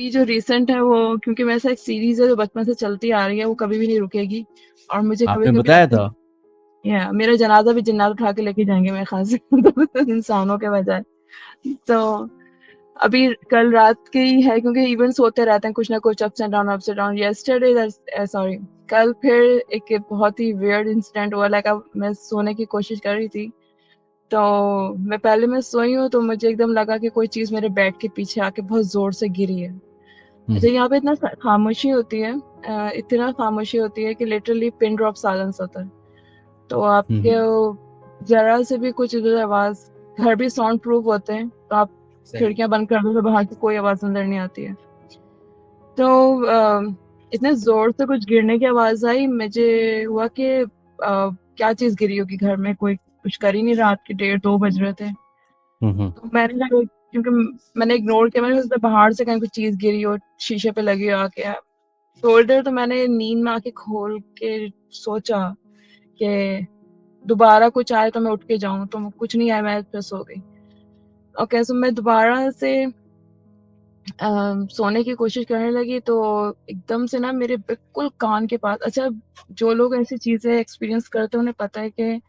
ये जो रिसेंट है वो, क्योंकि वैसा एक सीरीज है जो बचपन से चलती आ रही है, वो कभी भी नहीं रुकेगी। और मुझे कभी आपने कभी बताया लगता है था। या मेरा जनाजा भी जिन्नात उठा के लेके जाएंगे मेरे ख्याल से इंसानों के बजाय। तो अभी कल रात के ही है, क्योंकि इवेंट्स होते रहते हैं कुछ ना कुछ, ups and down. Yesterday, sorry, कल फिर एक बहुत ही वियर्ड इंसिडेंट हुआ। लाइक अब मैं सोने की कोशिश कर रही थी, तो मैं सोई हूँ, तो मुझे एकदम लगा कि कोई चीज मेरे बेड के पीछे आके बहुत जोर से गिरी है। अच्छा, हम्म। यहाँ पे इतना खामोशी होती है, इतना खामोशी होती है कि लिटरली पिन ड्रॉप साइलेंस होता है। तो आपके हम्म। जरा से भी कुछ इधर आवाज, घर भी साउंड प्रूफ होते हैं, तो आप सही। खिड़कियां बंद कर दो तो बाहर की कोई आवाज अंदर नहीं आती है। तो इतने जोर से कुछ गिरने की आवाज आई, मुझे हुआ कि क्या चीज गिरी होगी घर में, कोई कुछ कर ही नहीं, रात के 1:30-2 बज रहे थे। हम्म। तो मैंने कहा, क्योंकि मैंने इग्नोर किया, मैंने सोचा बाहर से कहीं कुछ चीज गिरी हो, शीशे पे लगी हो आके। थोड़ी तो मैंने नींद में आके खोल के सोचा कि दोबारा कुछ आए तो मैं उठ के जाऊं, तो कुछ नहीं आया, मैं फिर सो गई। ओके, सो मैं दोबारा से सोने की कोशिश करने लगी, तो एकदम से ना मेरे बिल्कुल कान के पास, अच्छा, जो लोग ऐसी चीजें एक्सपीरियंस करते हैं उन्हें पता है कि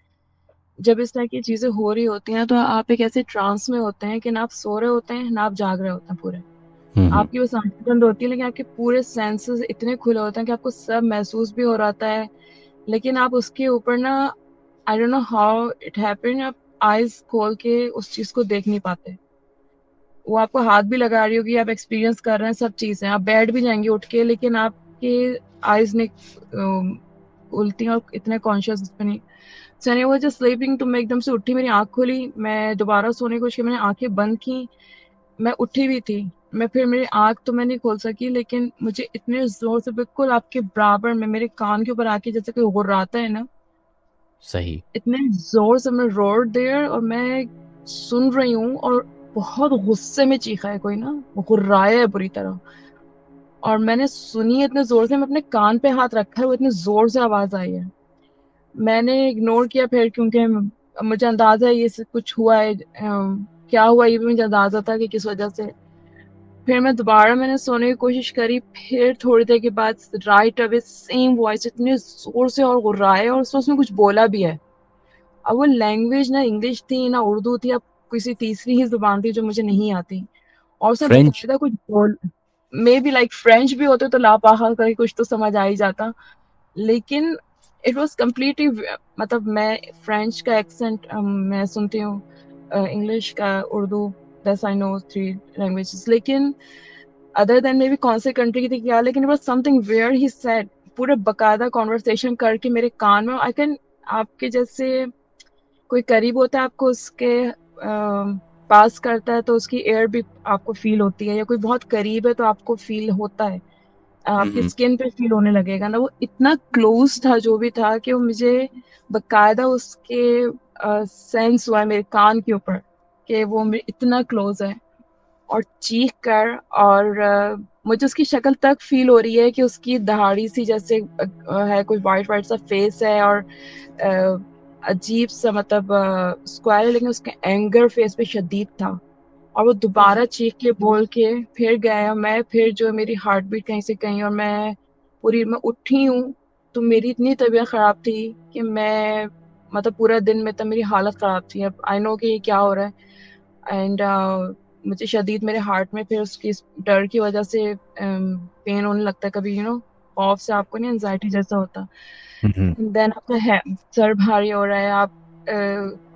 जब इस तरह की चीजें हो रही होती हैं तो आप एक ऐसे ट्रांस में होते हैं कि ना आप सो रहे होते हैं ना आप जाग रहे होते हैं पूरे। हम्म। आपकी बस आंखें बंद होती है, लेकिन आपके पूरे सेंसेस इतने खुले होते हैं कि आपको सब महसूस भी हो रहा है। लेकिन आप उसके ऊपर ना, I don't know how it happened, आप आईज खोल के उस चीज को देख नहीं पाते। वो आपको हाथ भी लगा रही होगी, आप एक्सपीरियंस कर रहे हैं, सब चीजें, आप बैठ भी जाएंगे उठ के, लेकिन आपके आईज ने उल्टी और इतने कॉन्शियस पे नहीं। सो एनी, वो जस्ट स्लीपिंग, तो मैं एकदम से उठी, मेरी आंख खुली, मैं दोबारा सोने की कोशिश की, मैंने आंखें बंद की, मैं उठी भी थी। मैं फिर मेरी आंख तो मैं नहीं खोल सकी, लेकिन मुझे इतने जोर से बिल्कुल आपके बराबर में मेरे कान के ऊपर आके जैसे कोई गुर्राता है ना, सही। इतने जोर से मैं रोड देयर, और मैं सुन रही हूँ, और बहुत गुस्से में चीखा है कोई ना, वो गुर्राया है बुरी तरह। और मैंने सुनी है इतने जोर से, मैं अपने कान पे हाथ रखा है, वो इतने जोर से आवाज आई है। मैंने इग्नोर किया फिर, क्योंकि मुझे अंदाजा है ये सब कुछ हुआ है, क्या हुआ ये भी मुझे अंदाजा था कि किस वजह से। फिर मैं दोबारा मैंने सोने की कोशिश करी, फिर थोड़ी देर के बाद राइट अवे सेम वॉइस इतने जोर से और गुर्राया, और उसने कुछ बोला भी है। अब वो लैंग्वेज ना इंग्लिश थी ना उर्दू थी, अब किसी तीसरी ही जुबान थी जो मुझे नहीं आती। और उसने फ्रेंच। बकायदा कुछ बोल, मे बी लाइक फ्रेंच भी होते तो लापाहा करके कुछ तो समझ आ ही जाता। लेकिन इट वॉज कम्प्लीटली, मतलब मैं फ्रेंच का एक्सेंट मैं सुनती हूँ, इंग्लिश का, उर्दू, दस आई नो 3 लैंग्वेजेस, लेकिन अदर देन मे बी कौन से कंट्री की थी क्या, लेकिन it was something where he said, पूरे बकायदा कॉन्वर्सेशन करके मेरे कान में, आई कैन, आपके जैसे कोई करीब होता है आपको उसके पास करता है तो उसकी एयर भी आपको फील होती है, या कोई बहुत करीब है तो आपको फील होता है, आपकी हम्म। स्किन पे फील होने लगेगा ना। वो इतना क्लोज था जो भी था, कि वो मुझे बकायदा उसके सेंस हुआ है मेरे कान के ऊपर कि वो मेरे इतना क्लोज है। और चीख कर, और मुझे उसकी शक्ल तक फील हो रही है कि उसकी दहाड़ी सी जैसे है, कोई वाइट वाइट सा फेस है, और अ, अजीब सा, मतलब स्क्वायर है, लेकिन उसका एंगर फेस पे शदीद था। और वो दोबारा चीख के बोल के फिर गया, मैं फिर जो मेरी हार्ट बीट कहीं से कहीं, और मैं उठी हूँ, तो मेरी इतनी तबीयत खराब थी कि मैं, मतलब पूरा दिन में तो मेरी हालत खराब थी। अब आई नो कि ये क्या हो रहा है, एंड मुझे शदीद मेरे हार्ट में फिर उसकी डर की वजह से पेन होने लगता है कभी, खौफ से, आपको नहीं एंजाइटी जैसा होता। हम्म। देन आपका है सर भारी हो रहा है, आप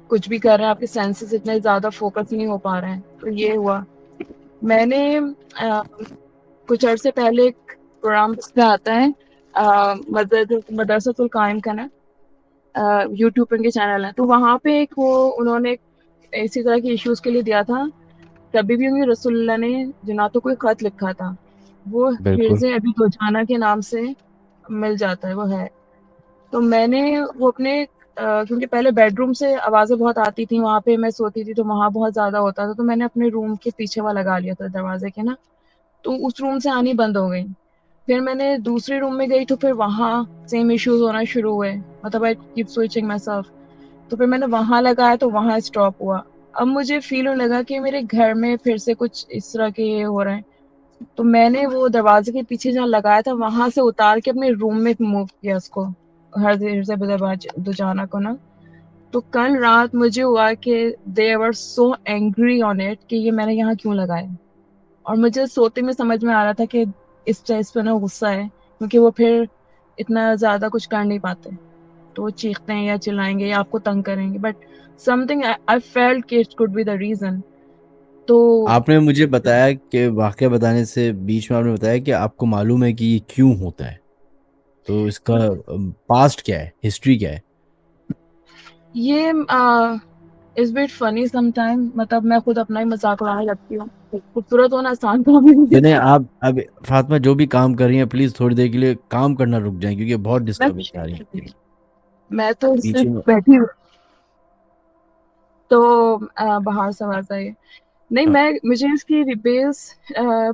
कुछ भी कर रहे हैं, आपके सेंसेस इतने ज्यादा फोकस नहीं हो पा रहे हैं, तो ये हुआ। मैंने कुछ अरसे पहले एक प्रोग्राम पे आता है, मदरसतुल कायम का ना, यूट्यूब पे उनके चैनल है, तो वहां पे एक वो उन्होंने एक इसी तरह के इश्यूज के लिए दिया था। तभी भी उन्हें रसूलुल्लाह ने जना तो कोई खत लिखा था, वो बिल्कुल। हिर्ज़े अबी दोजाना के नाम से मिल जाता है, वो है। तो मैंने वो अपने क्योंकि पहले बेडरूम से आवाजें बहुत आती थी, वहां पे मैं सोती थी तो वहां बहुत ज्यादा होता था, तो मैंने अपने रूम के पीछे वहां लगा लिया था दरवाजे के ना, तो उस रूम से आनी बंद हो गई। फिर मैंने दूसरे रूम में गई, तो फिर वहां सेम इश्यूज होना शुरू हुए, मतलब I keep switching my self. तो फिर मैंने वहां लगाया तो वहां स्टॉप हुआ। अब मुझे फील होने लगा कि मेरे घर में फिर से कुछ इस तरह के ये हो रहे हैं। तो मैंने वो दरवाजे के पीछे जहाँ लगाया था वहां से उतार के अपने रूम में मूव किया उसको, हर देर से दुजाना को ना। तो कल रात मुझे हुआ कि दे वर सो एंग्री ऑन इट कि ये मैंने यहाँ क्यों लगाया। और मुझे सोते में समझ में आ रहा था कि इस चीज पे ना गुस्सा है, क्योंकि वो फिर इतना ज्यादा कुछ कर नहीं पाते। तो वो चीखते हैं या चिल्लाएंगे या आपको तंग करेंगे, बट समथिंग आई फेल्ट कि it could be the reason. तो आपने मुझे बताया कि वाकया बताने से बीच में आपने बताया कि आपको मालूम है कि ये क्यों होता है, तो इसका पास्ट क्या है, हिस्ट्री क्या है? ये इज बिट फनी समटाइम, मतलब मैं खुद अपना ही मजाक उड़ाने लगती हूँ। खूबसूरत होना आसान काम नहीं यानी है। आप अब फातिमा जो भी काम कर रही हैं प्लीज थोड़ी देर के लिए काम करना रुक जाएं, क्योंकि बहुत मैं डिस्टर्बेंस कुछ आ नहीं रही करती, है मैं तो पीछे सिर्फ में। बैठी हूँ। तो बाहर से आवाज आई। नहीं, अ, मैं मुझे इसकी बेस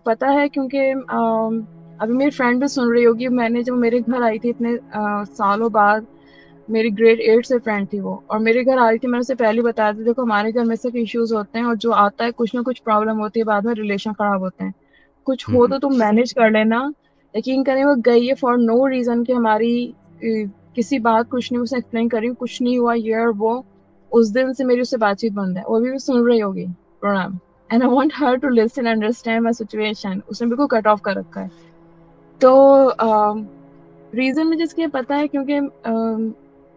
पता है, क्योंकि अभी मेरी फ्रेंड भी सुन रही होगी। मैंने जब मेरे घर आई थी इतने सालों बाद, मेरी ग्रेड 8 से फ्रेंड थी वो, और मेरे घर आई थी। मैंने उसे पहले बताया था, देखो हमारे घर में सब इश्यूज होते हैं, और जो आता है कुछ ना कुछ प्रॉब्लम होती है, बाद में रिलेशन खराब होते हैं। कुछ हो हम्म तो तुम मैनेज कर लेना। यकीन करें, वो गई है फॉर नो रीजन कि हमारी किसी बात, कुछ नहीं, उसे एक्सप्लेन करी, कुछ नहीं हुआ ये और वो। उस दिन से मेरी उससे बातचीत बंद है। वो अभी भी सुन रही होगी program, and I want her to listen understand my situation. उसने बिल्कुल कट ऑफ कर रखा है। तो रीजन मुझे इसके पता है, क्योंकि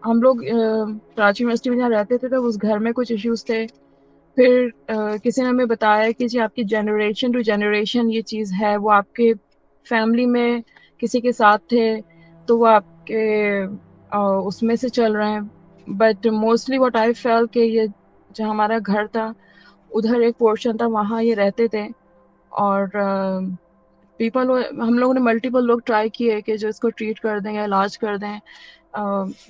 हम लोग कराची यूनिवर्सिटी में जहाँ रहते थे तो उस घर में कुछ इश्यूज थे। फिर किसी ने हमें बताया कि जी आपकी जनरेशन टू जनरेशन ये चीज़ है, वो आपके फैमिली में किसी के साथ थे, तो वो आपके उसमें से चल रहे हैं। But mostly what I fail कि ये जहाँ हमारा घर था, उधर एक पोर्शन था, वहाँ ये रहते थे। और पीपल, हम लोगों ने मल्टीपल लोग ट्राई किए कि जो इसको ट्रीट कर दें या इलाज कर दें,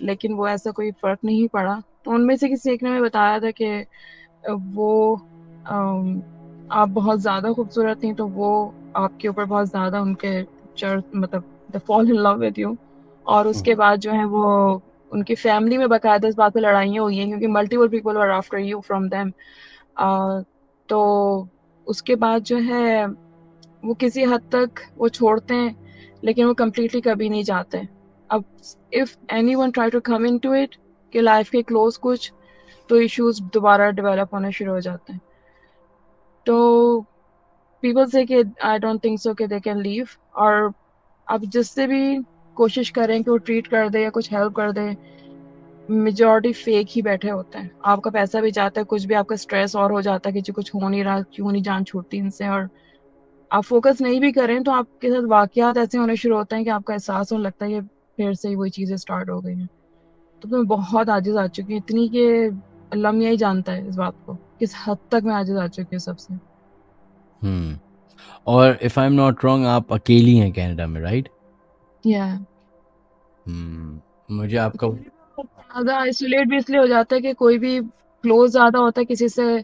लेकिन वो ऐसा कोई फर्क नहीं पड़ा। तो उनमें से किसी एक ने हमें बताया था कि वो अम, आप बहुत ज़्यादा खूबसूरत थी, तो वो आपके ऊपर बहुत ज़्यादा उनके चर मतलब the fall in love with you. और उसके हम्म बाद जो है वो उनकी फैमिली में बाकायदा इस बात पे लड़ाइयाँ हुई हैं, क्योंकि multiple people were after you from them. तो उसके बाद जो है वो किसी हद तक वो छोड़ते हैं, लेकिन वो कम्प्लीटली कभी नहीं जाते। अब if anyone try to come into it कि लाइफ के क्लोज कुछ, तो इश्यूज दोबारा डेवलप होने शुरू हो जाते हैं। तो पीपल से कि आई डोंट थिंक सो कि दे कैन लीव। और अब जिससे भी कोशिश करें कि वो ट्रीट कर दे या कुछ हेल्प कर दे, मेजोरिटी फेक ही बैठे होते हैं। आपका पैसा भी जाता है, कुछ भी, आपका स्ट्रेस और हो जाता है कि जी कुछ हो नहीं रहा, क्यों नहीं जान छूटती इनसे। और आप फोकस नहीं भी करें तो आपके साथ वाकयात ऐसे होने शुरू होते हैं कि आपका एहसास होने लगता है कि फिर से ही वही चीजें स्टार्ट हो गई हैं। तो मैं बहुत आजिज आ चुकी हूँ, इतनी कि अल्लाह मियाँ ही जानता है इस बात को, किस हद तक मैं आजिज आ चुकी हूँ सबसे। हम्म। और if I am not wrong आप अकेली हैं कनाडा में, राइट? या मुझे आपका। ज्यादा आइसोलेट भी इसलिए हो जाता है कि कोई भी क्लोज ज्यादा होता है किसी से,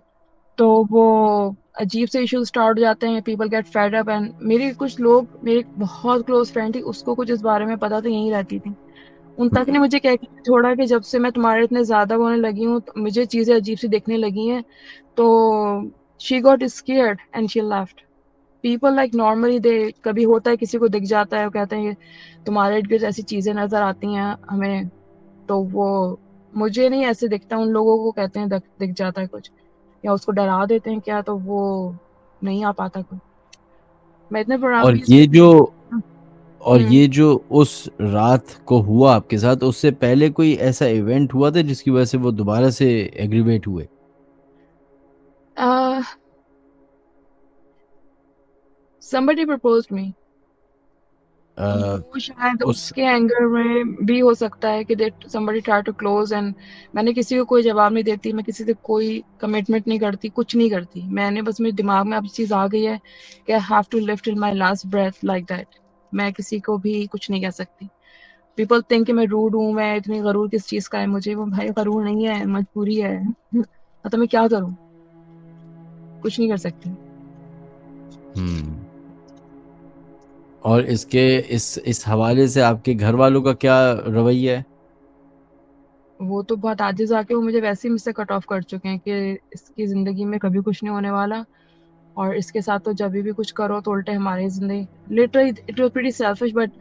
तो वो अजीब से इश्यूज स्टार्ट हो जाते हैं। People get fed up. And मेरी कुछ लोग, मेरी बहुत क्लोज फ्रेंड थी, उसको कुछ इस बारे में पता तो यहीं रहती थी। उन तक ने हम्म मुझे कह के छोड़ा कि जब से मैं तुम्हारे इतने ज्यादा होने लगी हूँ तो मुझे चीजें अजीब सी दिखने लगी हैं। तो she got scared and she left. People like normally दे, कभी होता है किसी को दिख जाता है, वो कहते हैं कि तुम्हारे इर्द गिर्द ऐसी चीजें नजर आती हैं हमें। तो वो, मुझे नहीं ऐसे दिखता, उन लोगों को कहते हैं दिख जाता है कुछ, या उसको डरा देते हैं क्या, तो वो नहीं आ पाता कोई। मैं इतने प्रोग्राम और भी ये जो और हम्म ये जो उस रात को हुआ आपके साथ, उससे पहले कोई ऐसा इवेंट हुआ था जिसकी वजह से वो दोबारा से एग्रीवेट हुए? somebody proposed me। अब अ, वो शायद उस उसके एंगर में भी हो सकता है कि that somebody try to close। एंड मैंने किसी को कोई जवाब नहीं देती, मैं किसी से कोई कमिटमेंट नहीं करती, कुछ नहीं करती। मैंने बस, मेरे दिमाग में अब चीज आ गई है कि I have to live till my last breath like that. मैं किसी को भी कुछ नहीं कह सकती। पीपल थिंक कि मैं रूड हूँ, मैं इतनी गरूर किस चीज का है मुझे, वो भाई गरूर नहीं है, मजबूरी है। तो मैं क्या करूँ, कुछ नहीं कर सकती। हम्म। और इसके इस हवाले से आपके घर वालों का क्या रवैया है? वो तो बहुत आजिज आके वो मुझे वैसे ही मुझसे कट ऑफ कर चुके हैं कि इसकी जिंदगी में कभी कुछ नहीं होने वाला। और इसके साथ तो जब भी कुछ करो तो उल्टे हमारी जिंदगी literally it was pretty selfish but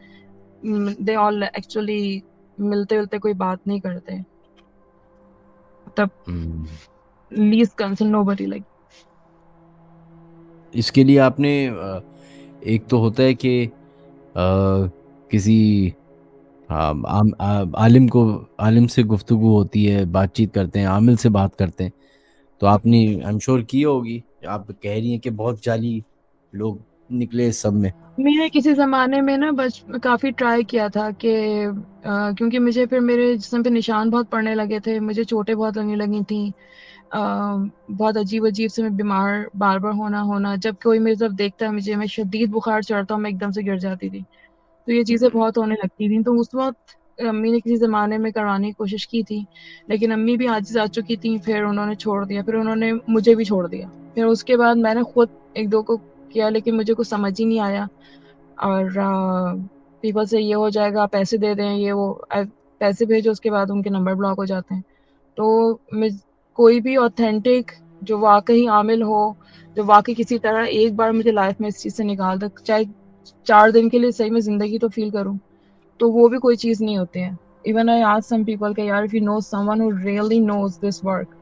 they all actually मिलते मिलते कोई बात नहीं करते मतलब लीस्ट कंसर्न नोबडी लाइक इसके लिए आपने एक तो होता है कि किसी आलिम से गुफ्तगू होती है, बातचीत करते हैं, आमिल से बात करते हैं। तो आपने आई एम श्योर की होगी। आप कह रही हैं कि बहुत जाली लोग निकले इस सब में। मैंने किसी ज़माने में ना बच काफ़ी ट्राई किया था कि क्योंकि मुझे फिर मेरे जिस्म पे निशान बहुत पड़ने लगे थे, मुझे चोटें बहुत लगने लगी थीं। बहुत अजीब-अजीब से मैं बीमार बार-बार होना, जब कोई मेरी तरफ देखता है मुझे मैं शदीद बुखार चढ़ता हूँ, मैं एकदम से गिर जाती थी। तो ये चीज़ें बहुत होने लगती थीं, तो उस वक़्त अम्मी ने किसी ज़माने में करवाने की कोशिश की थी, लेकिन अम्मी भी आजिज़ आ चुकी थीं, फिर उन्होंने छोड़ दिया, फिर उन्होंने मुझे भी छोड़ दिया। फिर उसके बाद मैंने खुद 1-2 को किया लेकिन मुझे कुछ समझ ही नहीं आया और पीपल से ये हो जाएगा, पैसे दे दें, ये वो पैसे भेजो उसके बाद उनके नंबर ब्लॉक हो जाते हैं। तो मैं कोई भी ऑथेंटिक जो वाक़ई आमिल हो, जो वाक़ई किसी तरह एक बार मुझे लाइफ़ में इस चीज़ से निकाल दे, चाहे 4 दिन के लिए सही में ज़िंदगी तो फ़ील करूँ, तो वो भी कोई चीज़ नहीं होती है। Even I asked some people कि यार if you know someone who really knows this work,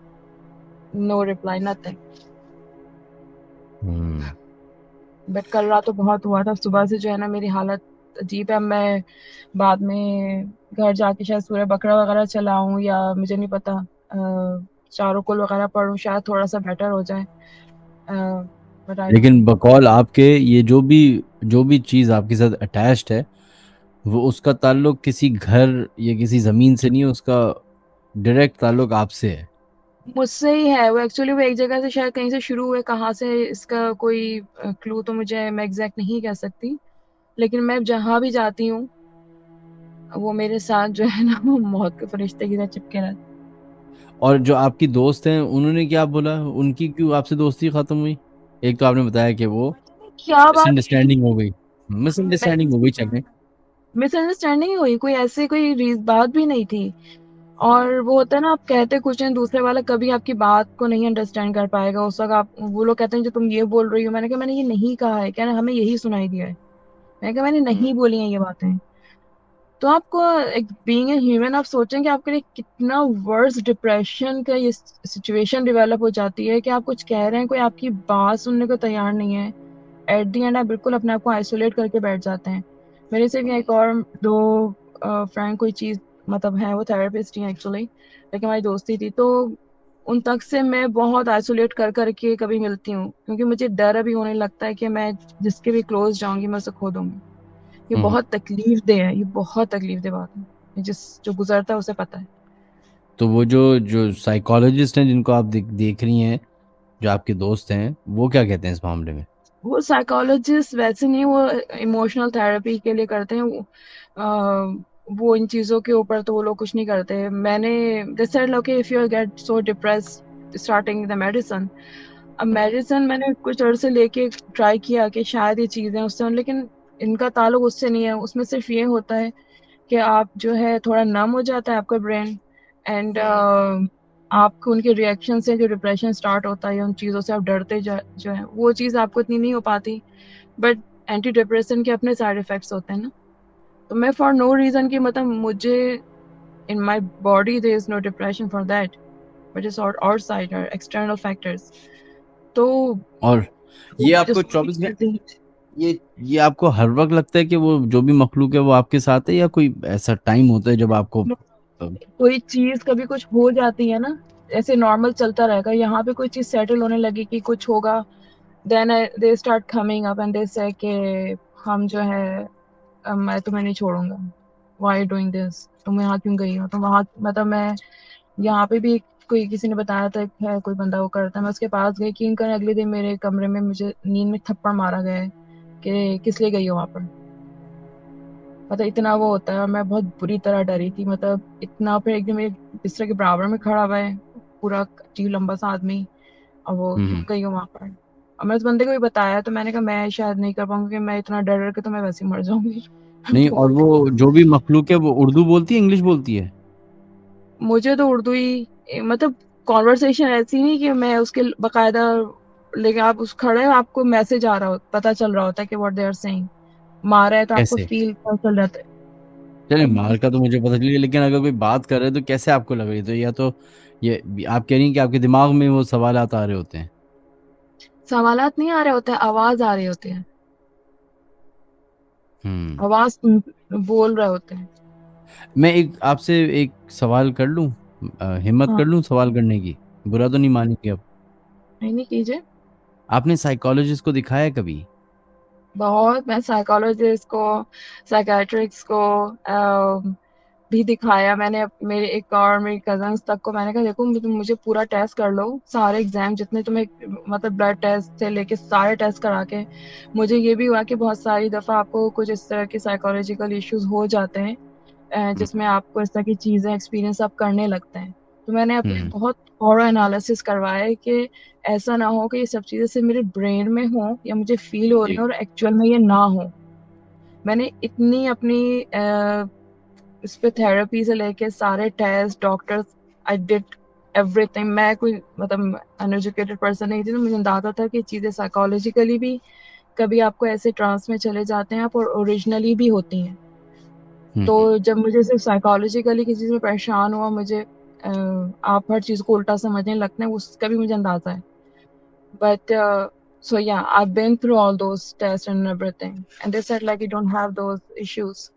no reply, nothing. But कल रात तो बहुत हुआ था, सुबह से जो है ना मेरी हालत अजीब है। मैं बाद में घर जाके शायद सूरह बकरा वगैरह चलाऊँ या मुझे नहीं पता चारों कुल वगैरह पढूँ, शायद थोड़ा-सा बेटर हो जाए। बट आई डोंट लेकिन नो। बकौल आपके, ये जो भी चीज़ आपके साथ अटैच्ड है, वो उसका ताल्लुक किसी घर या किसी ज़मीन से नहीं है, उसका डायरेक्ट ताल्लुक आपसे है। मुझसे ही है वो एक्चुअली, वो एक जगह से शायद कहीं से शुरू हुए, कहाँ से इसका कोई क्लू तो मुझे मैं एग्ज़ैक्ट नहीं कह सकती। लेकिन मैं जहाँ भी जाती हूँ, वो मेरे साथ जो है ना वो मौत के फरिश्ते की तरह चिपके रहते हैं। और जो आपकी दोस्त हैं, उन्होंने क्या बोला? उनकी क्यों आपसे दोस्ती खत्म हुई? एक तो आपने बताया कि वो क्या बात हुई? मिसअंडरस्टैंडिंग हो गई। मिसअंडरस्टैंडिंग हो गई, चेक में। मिसअंडरस्टैंडिंग हुई, कोई ऐसे कोई बात भी नहीं थी। और वो होता है ना, आप कहते कुछ हैं, दूसरे वाला कभी आपकी बात को नहीं अंडरस्टैंड कर पाएगा। उस वक़्त आप वो लोग कहते हैं जो तुम ये बोल रही हो, मैंने कहा मैंने ये नहीं कहा है, क्या हमें यही सुनाई दिया है। मैंने कहा मैंने हम्म। नहीं बोली हैं ये बातें। तो आपको एक बीइंग अ ह्यूमन आप सोचें कि आपके लिए कितना वर्स डिप्रेशन का ये सिचुएशन डेवलप हो जाती है कि आप कुछ कह रहे हैं, कोई आपकी बात सुनने को तैयार नहीं है। एट द एंड आप बिल्कुल अपने आप को आइसोलेट करके बैठ जाते हैं। मेरे से भी एक और 2 फ्रेंड कोई चीज़ मतलब है, वो थेरेपिस्ट ही हैं एक्चुअली, लेकिन हमारी दोस्ती थी, तो उन तक से मैं बहुत आइसोलेट कर के कभी मिलती हूँ, क्योंकि मुझे डर अभी होने लगता है कि मैं जिसके भी क्लोज़ जाऊँगी मैं उसे खो दूँगी। ये हम्म। बहुत तकलीफ़देह है, ये बहुत तकलीफ़देह बात है। ये जो गुज़रता है उसे पता है। तो वो जो जो साइकोलॉजिस्ट हैं जिनको आप देख रही हैं, जो आपके दोस्त हैं, वो क्या कहते हैं इस मामले में? वो साइकोलॉजिस्ट वैसे नहीं, वो इमोशनल थेरेपी के लिए करते हैं। वो इन चीज़ों के ऊपर तो वो लोग कुछ नहीं करते। मैंने they said okay if you get so depressed starting the medicine. अब मेडिसिन मैंने कुछ अरसे लेके ट्राई किया कि शायद ये चीज़ें उससे, लेकिन इनका ताल्लुक उससे नहीं है। उसमें सिर्फ ये होता है कि आप जो है थोड़ा नम हो जाता है आपका ब्रेन एंड आपको उनके रिएक्शन से जो डिप्रेशन स्टार्ट होता है या उन चीज़ों से आप डरते जो है वो चीज़ आपको इतनी नहीं हो पाती। बट एंटी डिप्रेशन के अपने साइड इफ़ेक्ट्स होते हैं ना। तो मैं फॉर नो रीज़न कि मतलब मुझे in my body there is no depression for that, but it's outside और एक्सटर्नल फैक्टर्स। तो और वो ये आपको जिसको भी 24 घंटे, चीज़ें ये आपको हर वक्त लगता है कि वो जो भी मखलूक है वो आपके साथ है, या कोई ऐसा टाइम होता है जब आपको कोई चीज़ कभी कुछ हो जाती है ना, ऐसे नॉर्मल चलता रहेगा, यहाँ पे कोई चीज़ सेटल होने लगी कि कुछ होगा, then they start coming up and they say कि हम जो है मैं तुम्हें नहीं छोड़ूंगा, व्हाई डूइंग दिस, तुम यहाँ क्यों गई हो, तुम वहाँ मतलब मैं यहाँ पे भी कोई किसी ने बताया था है कोई बंदा वो करता है, मैं उसके पास गई, यकीन करें अगले दिन मेरे कमरे में मुझे नींद में थप्पड़ मारा गया है कि किस लिए गई हो वहाँ पर। मतलब इतना वो होता है और मैं बहुत बुरी तरह डरी थी, मतलब इतना, फिर एकदम मेरे बिस्तर के बराबर में खड़ा हुआ है पूरा अजीब लंबा सा आदमी, और वो हम्म। गई हूँ वहाँ पर। और मैंने उस बंदे को भी बताया, तो मैंने कहा मैं शायद नहीं कर पाऊंगी, मैं इतना डर डर के तो मैं वैसे ही मर जाऊंगी। नहीं, तो और वो जो भी मखलूक है वो उर्दू बोलती है, इंग्लिश बोलती है? मुझे तो उर्दू ही मतलब कॉन्वर्सेशन ऐसी नहीं कि मैं उसके बकायदा लेकिन आप उस खड़े हैं, आपको मैसेज आ रहा हो, पता चल रहा होता है कि व्हाट दे आर सेइंग। मार है तो आपको कैसे? फील पता चल जाता है। चलिए, मार का तो मुझे पता चलिए, लेकिन अगर कोई बात कर रहे हैं तो कैसे आपको लग रही है? तो या तो ये आप कह रही हैं कि आपके दिमाग में वो सवालात आ रहे होते हैं। सवालात नहीं आ रहे होते हैं, आवाज आ रही होती है। हम्म। आवाज बोल रहे होते हैं। मैं एक आपसे एक सवाल कर लूं? हिम्मत हाँ। कर लूं सवाल करने की? बुरा तो नहीं मानेंगे अब? नहीं कीजिए। आपने साइकोलॉजिस्ट को दिखाया है कभी? बहुत, मैं साइकोलॉजिस्ट को, साइकेट्रिक्स को भी दिखाया मैंने। मेरे एक और मेरी कजन्स तक को मैंने कहा देखो, मुझे पूरा टेस्ट कर लो, सारे एग्जाम जितने तुम्हें, मतलब ब्लड टेस्ट से लेके सारे टेस्ट करा के। मुझे ये भी हुआ कि बहुत सारी दफ़ा आपको कुछ इस तरह के साइकोलॉजिकल इश्यूज हो जाते हैं, हम्म। जिसमें आपको इस तरह की चीज़ें एक्सपीरियंस आप करने लगते हैं। तो मैंने अपने हम्म। बहुत थॉरो एनालिसिस करवाया है कि ऐसा ना हो कि ये सब चीज़ें सिर्फ मेरे ब्रेन में हो या मुझे फील हो रही जी। हो और एक्चुअल में ये ना हो। मैंने इतनी अपनी इस पे थेरेपी से लेके सारे test, doctors, I did everything. मैं कोई मतलब अनएजुकेटेड पर्सन नहीं थी, तो मुझे अंदाजा था कि चीज़ें साइकोलॉजिकली भी कभी आपको ऐसे ट्रांस में चले जाते हैं आप, और ओरिजिनली भी होती हैं। तो हम्म। जब मुझे सिर्फ साइकोलॉजिकली किसी चीज़ में परेशान हुआ, मुझे आप हर चीज़ को उल्टा समझने लगते हैं, उसका भी मुझे अंदाजा है। But so yeah, I've been through all those tests and everything, and they said like you don't have those issues.